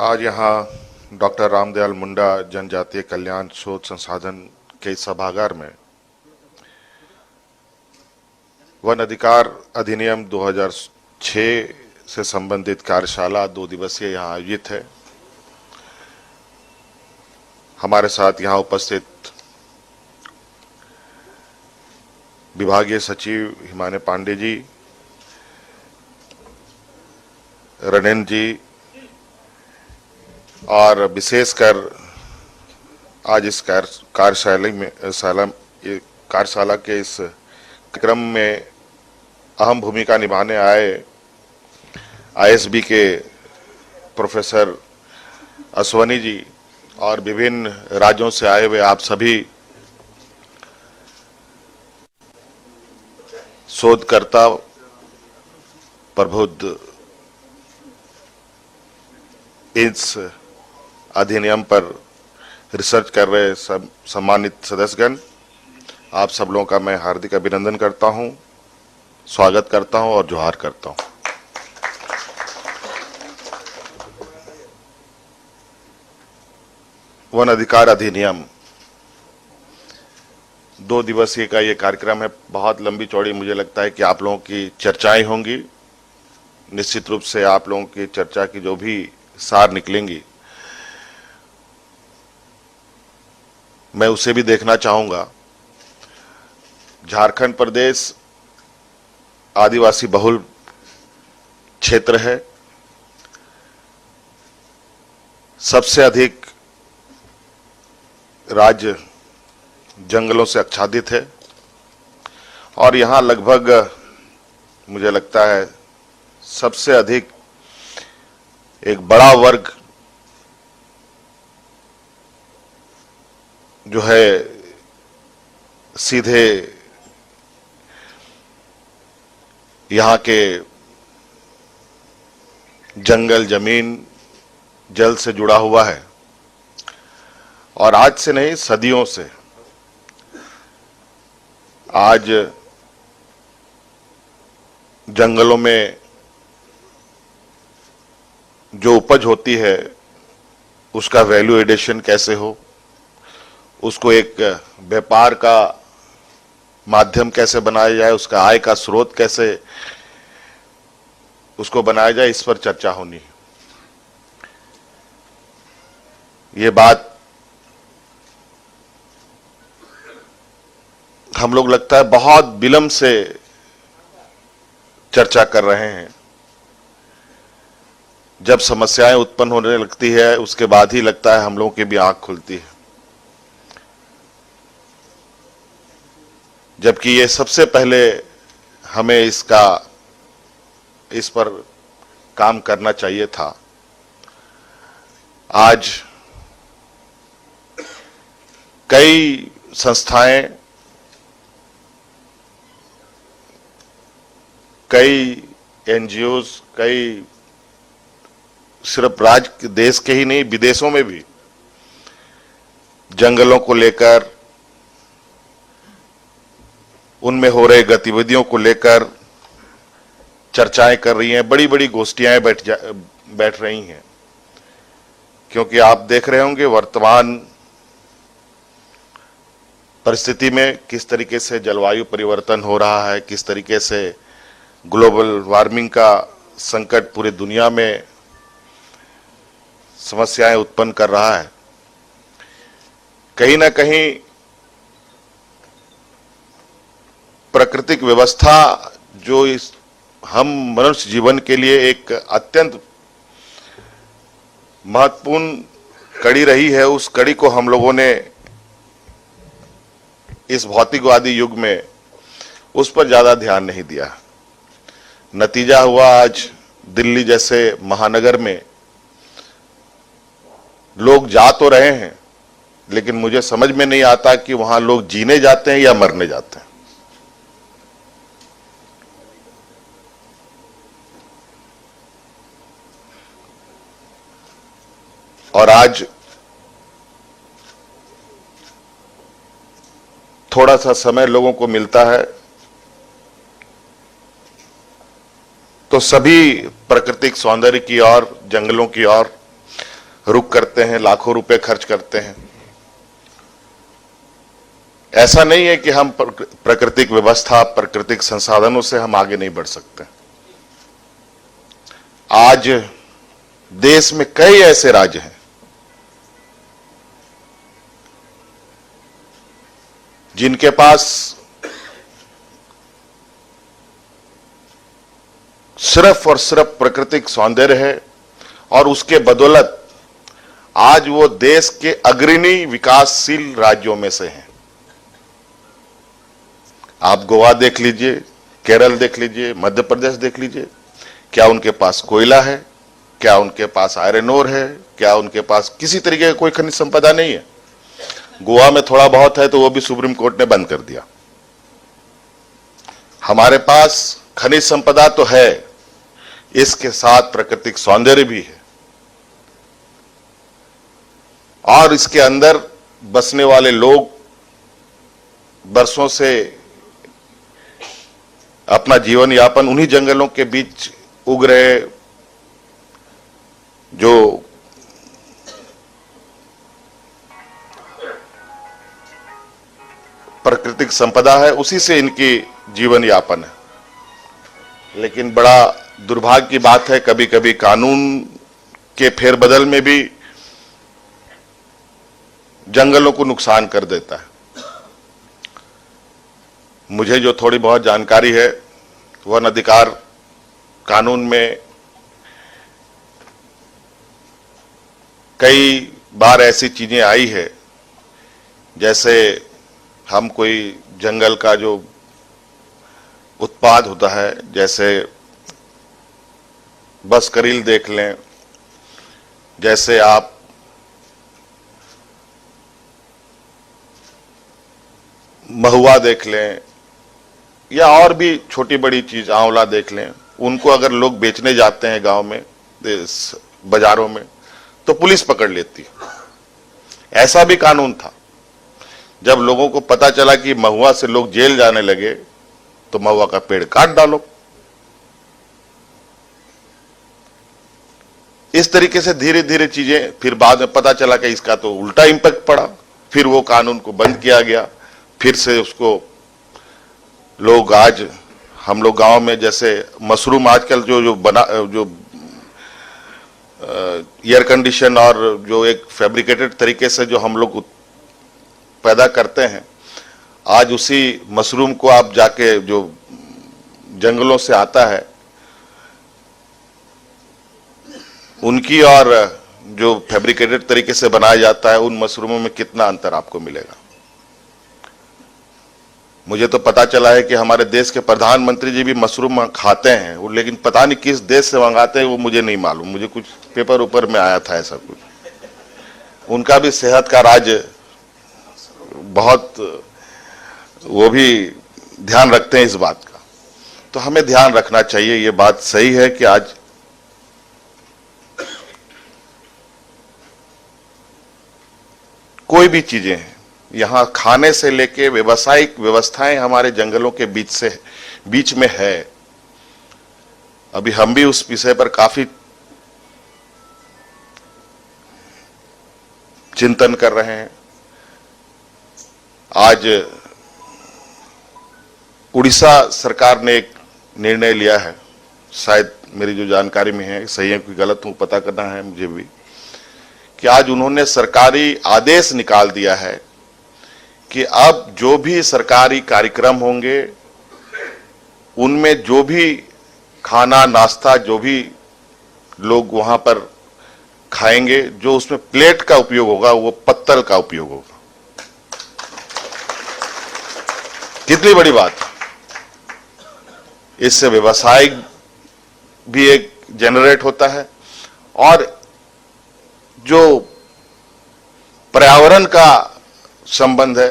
आज यहाँ डॉक्टर रामदयाल मुंडा जनजातीय कल्याण शोध संसाधन के सभागार में वन अधिकार अधिनियम 2006 से संबंधित कार्यशाला 2 दिवसीय यहाँ आयोजित है। हमारे साथ यहाँ उपस्थित विभागीय सचिव हिमानी पांडे जी, रणेन जी और विशेषकर आज इस कार्यशाला के इस कार्यक्रम में अहम भूमिका निभाने आए आईएसबी के प्रोफेसर असवानी जी और विभिन्न राज्यों से आए हुए आप सभी शोधकर्ता, प्रबुद्ध इस अधिनियम पर रिसर्च कर रहे सम्मानित सदस्यगण, आप सब लोगों का मैं हार्दिक अभिनंदन करता हूं, स्वागत करता हूं और जोहार करता हूं। वन अधिकार अधिनियम 2 दिवसीय का ये कार्यक्रम है। बहुत लंबी चौड़ी मुझे लगता है कि आप लोगों की चर्चाएं होंगी। निश्चित रूप से आप लोगों की चर्चा की जो भी सार निकलेंगी मैं उसे भी देखना चाहूंगा। झारखंड प्रदेश आदिवासी बहुल क्षेत्र है। सबसे अधिक राज्य जंगलों से आच्छादित है और यहां लगभग मुझे लगता है सबसे अधिक एक बड़ा वर्ग जो है सीधे यहाँ के जंगल, जमीन, जल से जुड़ा हुआ है और आज से नहीं सदियों से। आज जंगलों में जो उपज होती है उसका वैल्यू एडिशन कैसे हो, उसको एक व्यापार का माध्यम कैसे बनाया जाए, उसका आय का स्रोत कैसे उसको बनाया जाए, इस पर चर्चा होनी है। ये बात हम लोग लगता है बहुत विलंब से चर्चा कर रहे हैं। जब समस्याएं उत्पन्न होने लगती है उसके बाद ही लगता है हम लोगों की भी आंख खुलती है, जबकि ये सबसे पहले हमें इस पर काम करना चाहिए था। आज कई संस्थाएं, कई एनजीओज, कई सिर्फ राज्य देश के ही नहीं विदेशों में भी जंगलों को लेकर, उनमें हो रहे गतिविधियों को लेकर चर्चाएं कर रही हैं, बड़ी बड़ी गोष्ठियां बैठ रही हैं। क्योंकि आप देख रहे होंगे वर्तमान परिस्थिति में किस तरीके से जलवायु परिवर्तन हो रहा है, किस तरीके से ग्लोबल वार्मिंग का संकट पूरी दुनिया में समस्याएं उत्पन्न कर रहा है। कहीं ना कहीं प्राकृतिक व्यवस्था जो हम मनुष्य जीवन के लिए एक अत्यंत महत्वपूर्ण कड़ी रही है, उस कड़ी को हम लोगों ने इस भौतिकवादी युग में उस पर ज्यादा ध्यान नहीं दिया। नतीजा हुआ आज दिल्ली जैसे महानगर में लोग जा तो रहे हैं, लेकिन मुझे समझ में नहीं आता कि वहां लोग जीने जाते हैं या मरने जाते हैं। और आज थोड़ा सा समय लोगों को मिलता है तो सभी प्राकृतिक सौंदर्य की ओर, जंगलों की ओर रुख करते हैं, लाखों रुपए खर्च करते हैं। ऐसा नहीं है कि हम प्राकृतिक व्यवस्था, प्राकृतिक संसाधनों से हम आगे नहीं बढ़ सकते। आज देश में कई ऐसे राज्य हैं जिनके पास सिर्फ और सिर्फ प्राकृतिक सौंदर्य है और उसके बदौलत आज वो देश के अग्रणी विकासशील राज्यों में से हैं। आप गोवा देख लीजिए, केरल देख लीजिए, मध्य प्रदेश देख लीजिए, क्या उनके पास कोयला है? क्या उनके पास आयरन ओर है? क्या उनके पास किसी तरीके का कोई खनिज संपदा नहीं है? गोवा में थोड़ा बहुत है तो वो भी सुप्रीम कोर्ट ने बंद कर दिया। हमारे पास खनिज संपदा तो है, इसके साथ प्राकृतिक सौंदर्य भी है और इसके अंदर बसने वाले लोग बरसों से अपना जीवन यापन उन्हीं जंगलों के बीच उग रहे जो प्राकृतिक संपदा है उसी से इनकी जीवन यापन है। लेकिन बड़ा दुर्भाग्य की बात है, कभी कभी कानून के फेरबदल में भी जंगलों को नुकसान कर देता है। मुझे जो थोड़ी बहुत जानकारी है, वन अधिकार कानून में कई बार ऐसी चीजें आई है, जैसे हम कोई जंगल का जो उत्पाद होता है, जैसे बसकरील देख लें, जैसे आप महुआ देख लें, या और भी छोटी बड़ी चीज आंवला देख लें, उनको अगर लोग बेचने जाते हैं गांव में, बाजारों में, तो पुलिस पकड़ लेती है। ऐसा भी कानून था। जब लोगों को पता चला कि महुआ से लोग जेल जाने लगे तो महुआ का पेड़ काट डालो। इस तरीके से धीरे धीरे चीजें, फिर बाद में पता चला कि इसका तो उल्टा इंपैक्ट पड़ा, फिर वो कानून को बंद किया गया, फिर से उसको लोग, आज हम लोग गांव में जैसे मशरूम आजकल जो एयर कंडीशन और जो एक फैब्रिकेटेड तरीके से जो हम लोग पैदा करते हैं, आज उसी मशरूम को आप जाके जो जंगलों से आता है उनकी और जो फैब्रिकेटेड तरीके से बनाया जाता है उन मशरूमों में कितना अंतर आपको मिलेगा। मुझे तो पता चला है कि हमारे देश के प्रधानमंत्री जी भी मशरूम खाते हैं, लेकिन पता नहीं किस देश से मंगाते हैं वो मुझे नहीं मालूम। मुझे कुछ पेपर ऊपर में आया था ऐसा कुछ। उनका भी सेहत का राज बहुत, वो भी ध्यान रखते हैं इस बात का। तो हमें ध्यान रखना चाहिए। ये बात सही है कि आज कोई भी चीजें हैं, यहां खाने से लेके व्यवसायिक व्यवस्थाएं हमारे जंगलों के बीच में है। अभी हम भी उस विषय पर काफी चिंतन कर रहे हैं। आज उड़ीसा सरकार ने एक निर्णय लिया है, शायद मेरी जो जानकारी में है, सही है कि गलत हूं पता करना है मुझे भी, कि आज उन्होंने सरकारी आदेश निकाल दिया है कि अब जो भी सरकारी कार्यक्रम होंगे उनमें जो भी खाना नाश्ता जो भी लोग वहां पर खाएंगे, जो उसमें प्लेट का उपयोग होगा वो पत्तल का उपयोग होगा। कितनी बड़ी बात। इससे व्यवसाय भी एक जनरेट होता है और जो पर्यावरण का संबंध है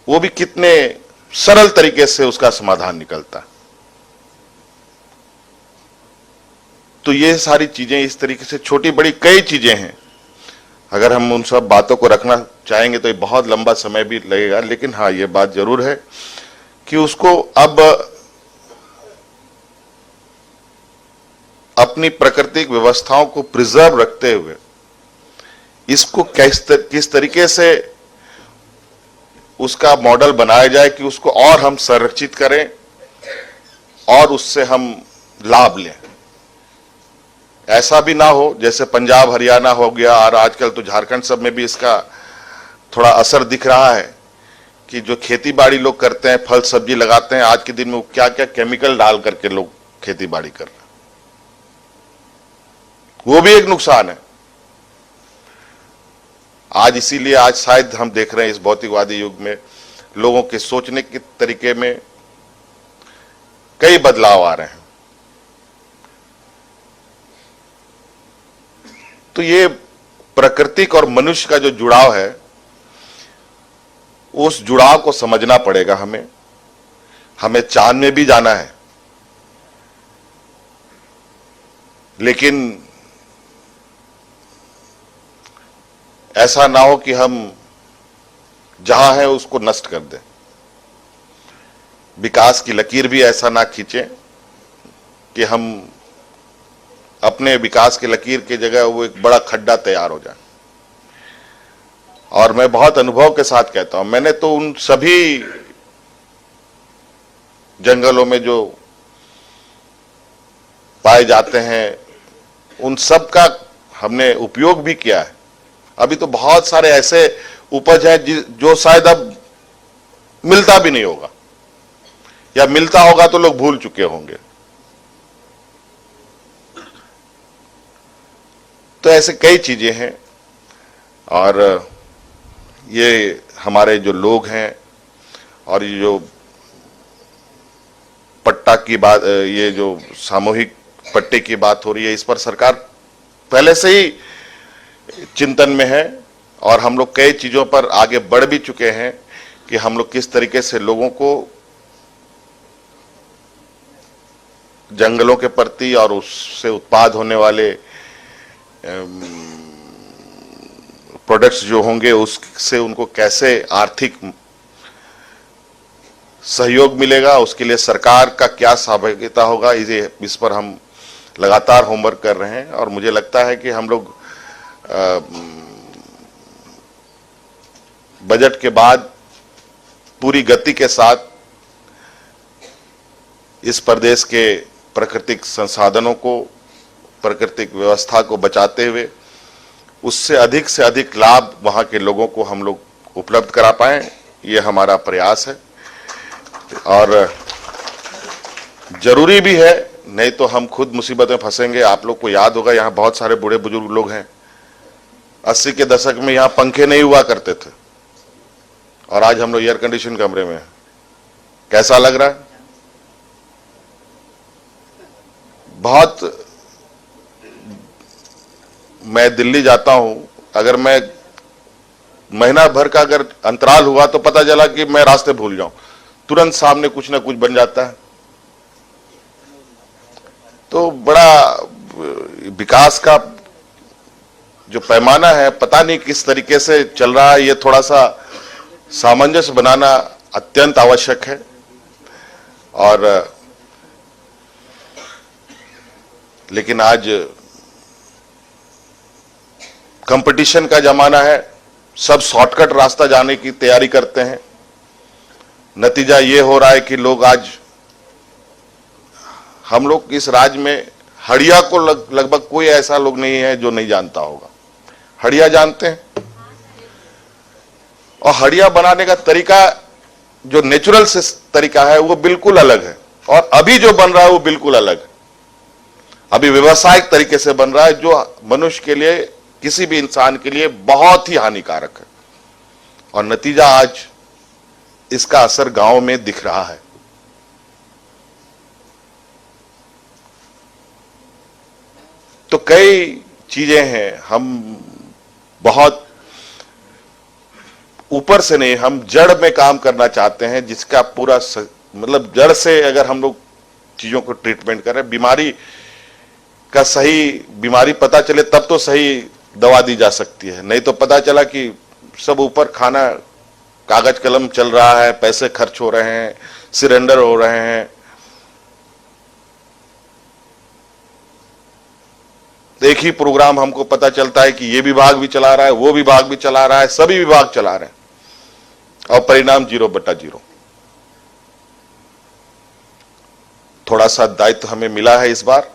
वो भी कितने सरल तरीके से उसका समाधान निकलता है। तो ये सारी चीजें इस तरीके से छोटी बड़ी कई चीजें हैं। अगर हम उन सब बातों को रखना चाहेंगे तो ये बहुत लंबा समय भी लगेगा, लेकिन हाँ ये बात जरूर है कि उसको अब अपनी प्राकृतिक व्यवस्थाओं को प्रिजर्व रखते हुए इसको किस तरीके से उसका मॉडल बनाया जाए कि उसको और हम संरक्षित करें और उससे हम लाभ लें। ऐसा भी ना हो जैसे पंजाब हरियाणा हो गया और आजकल तो झारखंड सब में भी इसका थोड़ा असर दिख रहा है कि जो खेती बाड़ी लोग करते हैं, फल सब्जी लगाते हैं, आज के दिन में क्या क्या केमिकल डाल करके लोग खेती बाड़ी कर रहे हैं, वो भी एक नुकसान है। आज इसीलिए आज शायद हम देख रहे हैं इस भौतिकवादी युग में लोगों के सोचने के तरीके में कई बदलाव आ रहे हैं। तो ये प्राकृतिक और मनुष्य का जो जुड़ाव है, उस जुड़ाव को समझना पड़ेगा हमें। हमें चांद में भी जाना है, लेकिन ऐसा ना हो कि हम जहां है उसको नष्ट कर दें। विकास की लकीर भी ऐसा ना खींचें कि हम अपने विकास की लकीर की जगह वो एक बड़ा खड्डा तैयार हो जाए। और मैं बहुत अनुभव के साथ कहता हूं, मैंने तो उन सभी जंगलों में जो पाए जाते हैं उन सब का हमने उपयोग भी किया है। अभी तो बहुत सारे ऐसे उपज है जो शायद अब मिलता भी नहीं होगा, या मिलता होगा तो लोग भूल चुके होंगे। तो ऐसे कई चीजें हैं। और ये हमारे जो लोग हैं और ये जो पट्टा की बात, ये जो सामूहिक पट्टे की बात हो रही है, इस पर सरकार पहले से ही चिंतन में है और हम लोग कई चीजों पर आगे बढ़ भी चुके हैं कि हम लोग किस तरीके से लोगों को जंगलों के प्रति और उससे उत्पाद होने वाले प्रोडक्ट्स जो होंगे उससे उनको कैसे आर्थिक सहयोग मिलेगा, उसके लिए सरकार का क्या सहभागिता होगा, इस पर हम लगातार होमवर्क कर रहे हैं। और मुझे लगता है कि हम लोग बजट के बाद पूरी गति के साथ इस प्रदेश के प्राकृतिक संसाधनों को, प्राकृतिक व्यवस्था को बचाते हुए उससे अधिक लाभ वहां के लोगों को हम लोग उपलब्ध करा पाएं, ये हमारा प्रयास है। और जरूरी भी है, नहीं तो हम खुद मुसीबत में फंसेंगे। आप लोग को याद होगा यहाँ बहुत सारे बूढ़े बुजुर्ग लोग हैं, 80 के दशक में यहाँ पंखे नहीं हुआ करते थे और आज हम लोग एयर कंडीशन कमरे में हैं। कैसा लग रहा है? बहुत मैं दिल्ली जाता हूं, अगर मैं महीना भर का अगर अंतराल हुआ तो पता चला कि मैं रास्ते भूल जाऊं, तुरंत सामने कुछ ना कुछ बन जाता है। तो बड़ा विकास का जो पैमाना है पता नहीं किस तरीके से चल रहा है, ये थोड़ा सा सामंजस्य बनाना अत्यंत आवश्यक है। और लेकिन आज कंपटीशन का जमाना है, सब शॉर्टकट रास्ता जाने की तैयारी करते हैं। नतीजा ये हो रहा है कि लोग आज, हम लोग इस राज्य में हड़िया को लगभग कोई ऐसा लोग नहीं है जो नहीं जानता होगा। हड़िया जानते हैं, और हड़िया बनाने का तरीका जो नेचुरल से तरीका है वो बिल्कुल अलग है, और अभी जो बन रहा है वो बिल्कुल अलग है। अभी व्यवसायिक तरीके से बन रहा है जो मनुष्य के लिए, किसी भी इंसान के लिए बहुत ही हानिकारक है। और नतीजा आज इसका असर गांव में दिख रहा है। तो कई चीजें हैं, हम बहुत ऊपर से नहीं, हम जड़ में काम करना चाहते हैं, जिसका पूरा मतलब जड़ से अगर हम लोग चीजों को ट्रीटमेंट करें, बीमारी का सही बीमारी पता चले तब तो सही दवा दी जा सकती है। नहीं तो पता चला कि सब ऊपर खाना कागज कलम चल रहा है, पैसे खर्च हो रहे हैं, सिलेंडर हो रहे हैं। एक ही प्रोग्राम हमको पता चलता है कि ये विभाग भी चला रहा है, वो विभाग भी चला रहा है, सभी विभाग चला रहे हैं और परिणाम 0/0। थोड़ा सा दायित्व हमें मिला है इस बार,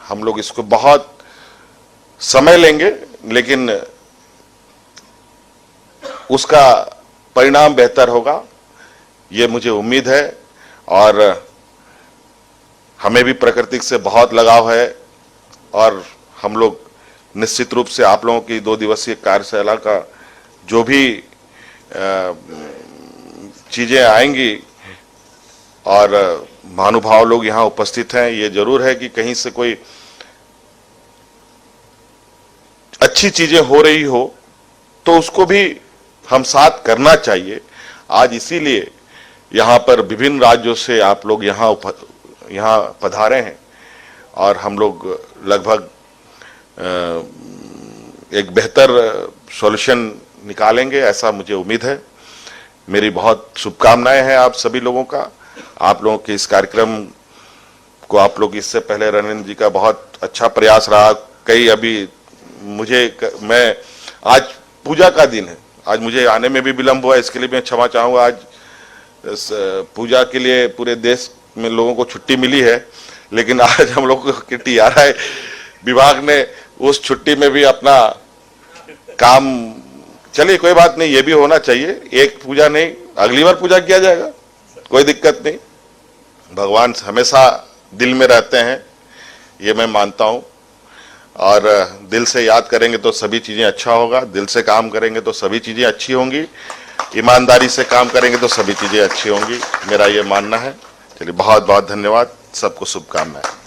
हम लोग इसको बहुत समय लेंगे, लेकिन उसका परिणाम बेहतर होगा, ये मुझे उम्मीद है। और हमें भी प्रकृति से बहुत लगाव है और हम लोग निश्चित रूप से आप लोगों की 2 दिवसीय कार्यशाला का जो भी चीजें आएंगी और महानुभाव लोग यहाँ उपस्थित हैं, ये जरूर है कि कहीं से कोई अच्छी चीजें हो रही हो तो उसको भी हम साथ करना चाहिए। आज इसीलिए यहाँ पर विभिन्न राज्यों से आप लोग यहाँ पधारे हैं और हम लोग लगभग एक बेहतर सॉल्यूशन निकालेंगे, ऐसा मुझे उम्मीद है। मेरी बहुत शुभकामनाएं हैं आप सभी लोगों का। आप लोगों के इस कार्यक्रम को आप लोग इससे पहले रणेंद्र जी का बहुत अच्छा प्रयास रहा। कई अभी मैं आज पूजा का दिन है, आज मुझे आने में भी विलंब हुआ, इसके लिए मैं क्षमा चाहूँगा। आज पूजा के लिए पूरे देश में लोगों को छुट्टी मिली है, लेकिन आज हम लोग को TRI विभाग ने उस छुट्टी में भी अपना काम, चलिए कोई बात नहीं, ये भी होना चाहिए। एक पूजा नहीं, अगली बार पूजा किया जाएगा, कोई दिक्कत नहीं। भगवान हमेशा दिल में रहते हैं, ये मैं मानता हूँ। और दिल से याद करेंगे तो सभी चीजें अच्छा होगा, दिल से काम करेंगे तो सभी चीजें अच्छी होंगी, ईमानदारी से काम करेंगे तो सभी चीजें अच्छी होंगी, मेरा ये मानना है। चलिए बहुत बहुत धन्यवाद, सबको शुभकामनाएं।